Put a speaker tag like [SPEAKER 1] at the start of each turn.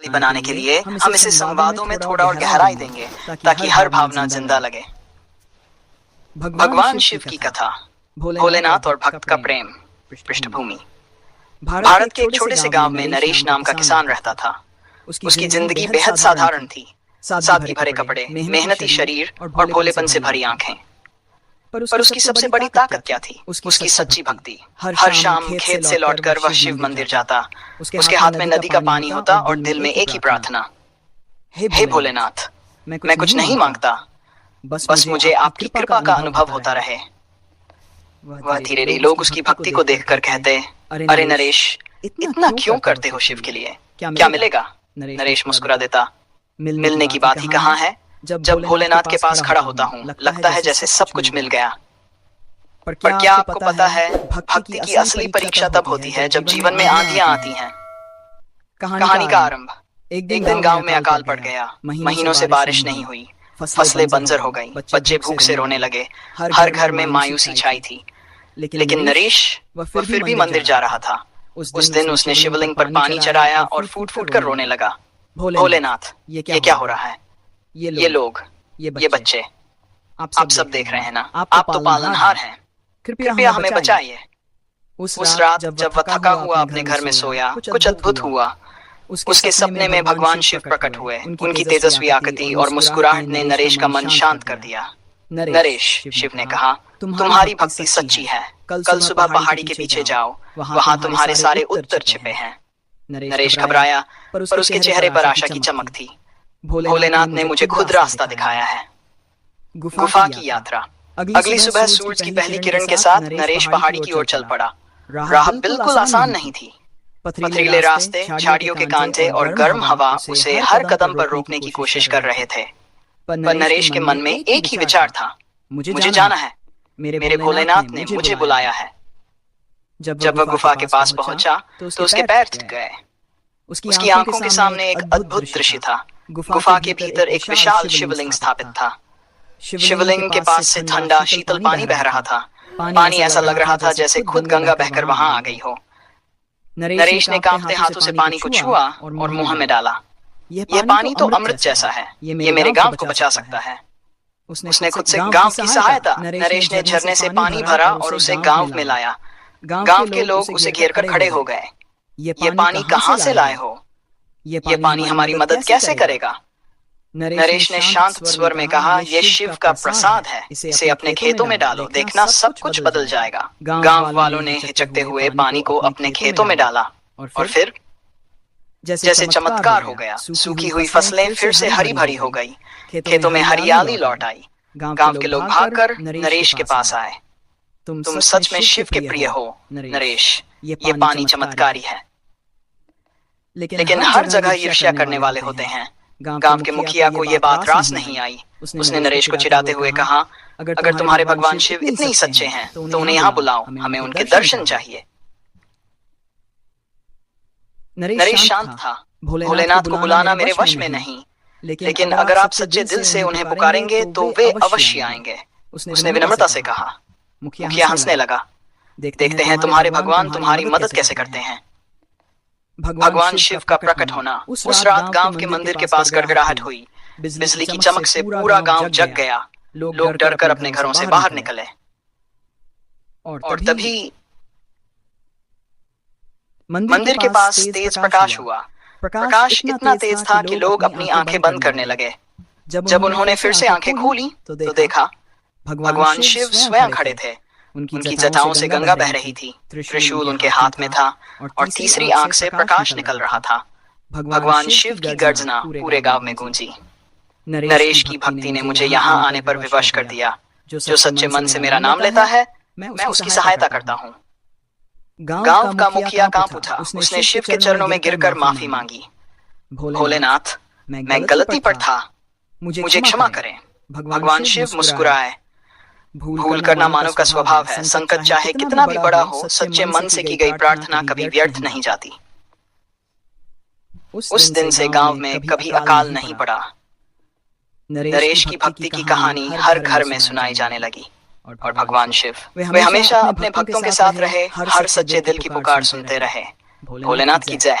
[SPEAKER 1] बनाने के लिए हम इसे संवादों में थोड़ा और गहराई देंगे ताकि हर भावना जिंदा लगे। भगवान शिव की कथा, भोलेनाथ और भक्त का प्रेम। पृष्ठभूमि: भारत के एक छोटे से गांव में नरेश नाम का किसान रहता था। उसकी जिंदगी बेहद साधारण थी। सादगी भरे कपड़े, मेहनती शरीर और भोलेपन से भरी आंखें। पर उसकी सबसे बड़ी ताकत क्या थी? उसकी सच्ची भक्ति। हर शाम खेत से लौटकर वह शिव मंदिर जाता। उसके हाथ में नदी का पानी होता और दिल में एक ही प्रार्थना, हे भोलेनाथ, मैं कुछ नहीं मांगता, बस मुझे आपकी कृपा का अनुभव होता रहे। वह धीरे धीरे लोग उसकी भक्ति को देखकर कहते, अरे नरेश, इतना क्यों करते हो शिव के लिए? क्या मिलेगा? नरेश मुस्कुरा देता, मिलने की बात ही कहाँ है। जब भोलेनाथ के पास खड़ा होता हूँ, लगता है जैसे सब कुछ मिल गया। पर क्या आपको पता है, भक्ति की असली परीक्षा तब होती है जब जीवन में आंधियां आती हैं। कहानी का आरंभ: एक दिन गांव में अकाल पड़ गया। महीनों से बारिश नहीं हुई, फसलें बंजर हो गईं, बच्चे भूख से रोने लगे, हर घर में मायूसी छाई थी। लेकिन नरेश, वह फिर भी मंदिर जा रहा था। उस दिन उसने शिवलिंग पर पानी चढ़ाया और फूट फूट कर रोने लगा, भोलेनाथ, ये क्या हो रहा है? ये लोग, ये बच्चे, आप सब देख रहे हैं ना, आप तो पालनहार हैं, कृपया हमें बचाइए। उस रात जब वह थका हुआ अपने घर में सोया, कुछ अद्भुत हुआ। उसके सपने में भगवान शिव प्रकट हुए। उनकी तेजस्वी आकृति और मुस्कुराहट ने नरेश का मन शांत कर दिया। नरेश, शिव ने कहा, तुम्हारी भक्ति सच्ची है। कल सुबह पहाड़ी के पीछे जाओ, वहां तुम्हारे सारे उत्तर छिपे हैं। नरेश घबराया, पर उसके चेहरे पर आशा की चमक थी। भोलेनाथ ने मुझे खुद रास्ता दिखाया है। गुफा की यात्रा: अगली सुबह सूरज की पहली किरण के साथ नरेश पहाड़ी की ओर चल पड़ा। राह बिल्कुल आसान नहीं थी। पथरीले रास्ते, झाड़ियों के कांटे और गर्म हवा उसे हर कदम पर रोकने की कोशिश कर रहे थे। पर नरेश के मन में एक ही विचार था, मुझे जाना है, मेरे भोलेनाथ ने मुझे बुलाया है। जब वह गुफा के पास पहुंचा तो उसके पैर थक गए। उसकी आंखों के सामने एक अद्भुत दृश्य था। गुफा के भीतर एक विशाल शिवलिंग स्थापित था। शिवलिंग के पास से ठंडा शीतल पानी बह रहा था। पानी ऐसा लग रहा था जैसे खुद गंगा बहकर वहां आ गई हो। नरेश ने कांपते हाथों से पानी को छुआ और मुंह में डाला। यह पानी तो अमृत जैसा है, ये मेरे गांव को बचा सकता है। उसने खुद से गांव की सहायता। नरेश ने झरने से पानी भरा और उसे गांव में लाया। गांव के लोग उसे घेरकर खड़े हो गए। ये पानी कहाँ से लाए हो? ये पानी हमारी मदद कैसे करेगा? नरेश ने शांत स्वर में कहा, यह शिव का प्रसाद है, इसे अपने खेतों में डालो, देखना सब कुछ बदल जाएगा। गांव वालों ने हिचकते हुए पानी को अपने खेतों में डाला और फिर जैसे चमत्कार हो गया। सूखी हुई फसलें फिर से हरी भरी हो गई। खेतों में हरियाली लौट आई। गांव के लोग भागकर नरेश के पास आए। तुम सच में शिव के प्रिय हो नरेश, ये पानी चमत्कारी है। लेकिन हर जगह ईर्ष्या करने वाले होते हैं। गांव के मुखिया को यह बात रास नहीं आई। उसने नरेश को चिढ़ाते हुए कहा, अगर तुम्हारे भगवान शिव इतने ही सच्चे हैं तो उन्हें यहाँ बुलाओ, हमें उनके दर्शन चाहिए। नरेश शांत था। भोलेनाथ को बुलाना मेरे वश में नहीं, लेकिन अगर आप सच्चे दिल से उन्हें पुकारेंगे तो वे अवश्य आएंगे, उसने विनम्रता से कहा। मुखिया हंसने लगा। देखते हैं तुम्हारे भगवान तुम्हारी मदद कैसे करते हैं। भगवान शिव का प्रकट होना। उस रात गांव के मंदिर के पास गड़गड़ाहट हुई। बिजली की चमक से पूरा गांव जग गया। लोग डरकर अपने घरों से बाहर निकले और तभी मंदिर के पास तेज प्रकाश हुआ। प्रकाश इतना तेज था कि लोग अपनी आंखें बंद करने लगे। जब उन्होंने फिर से आंखें खोली तो देखा भगवान शिव स्वयं खड़े थे। उनकी जटाओं से गंगा बह रही थी। त्रिशूल उनके हाथ में था और तीसरी आंख से प्रकाश निकल रहा था। भगवान शिव की गर्जना पूरे गांव में गूंजी। नरेश की भक्ति ने मुझे यहाँ आने पर विवश कर दिया। जो सच्चे मन से मेरा नाम लेता है, मैं उसकी सहायता करता हूँ। गांव का मुखिया कांप उठा। उसने शिव के चरणों में गिरकर माफी मांगी। भोलेनाथ, मैं गलती पर था, मुझे क्षमा करें। भगवान शिव मुस्कुराए। भूल करना मानव का स्वभाव है। संकट चाहे कितना भी बड़ा हो, सच्चे मन से की गई प्रार्थना कभी व्यर्थ नहीं जाती। उस दिन से गांव में कभी अकाल नहीं पड़ा। नरेश की भक्ति की कहानी हर घर में सुनाई जाने लगी और भगवान शिव वे हमेशा अपने भक्तों के साथ रहे, हर सच्चे दिल की पुकार सुनते रहे। भोलेनाथ की जय।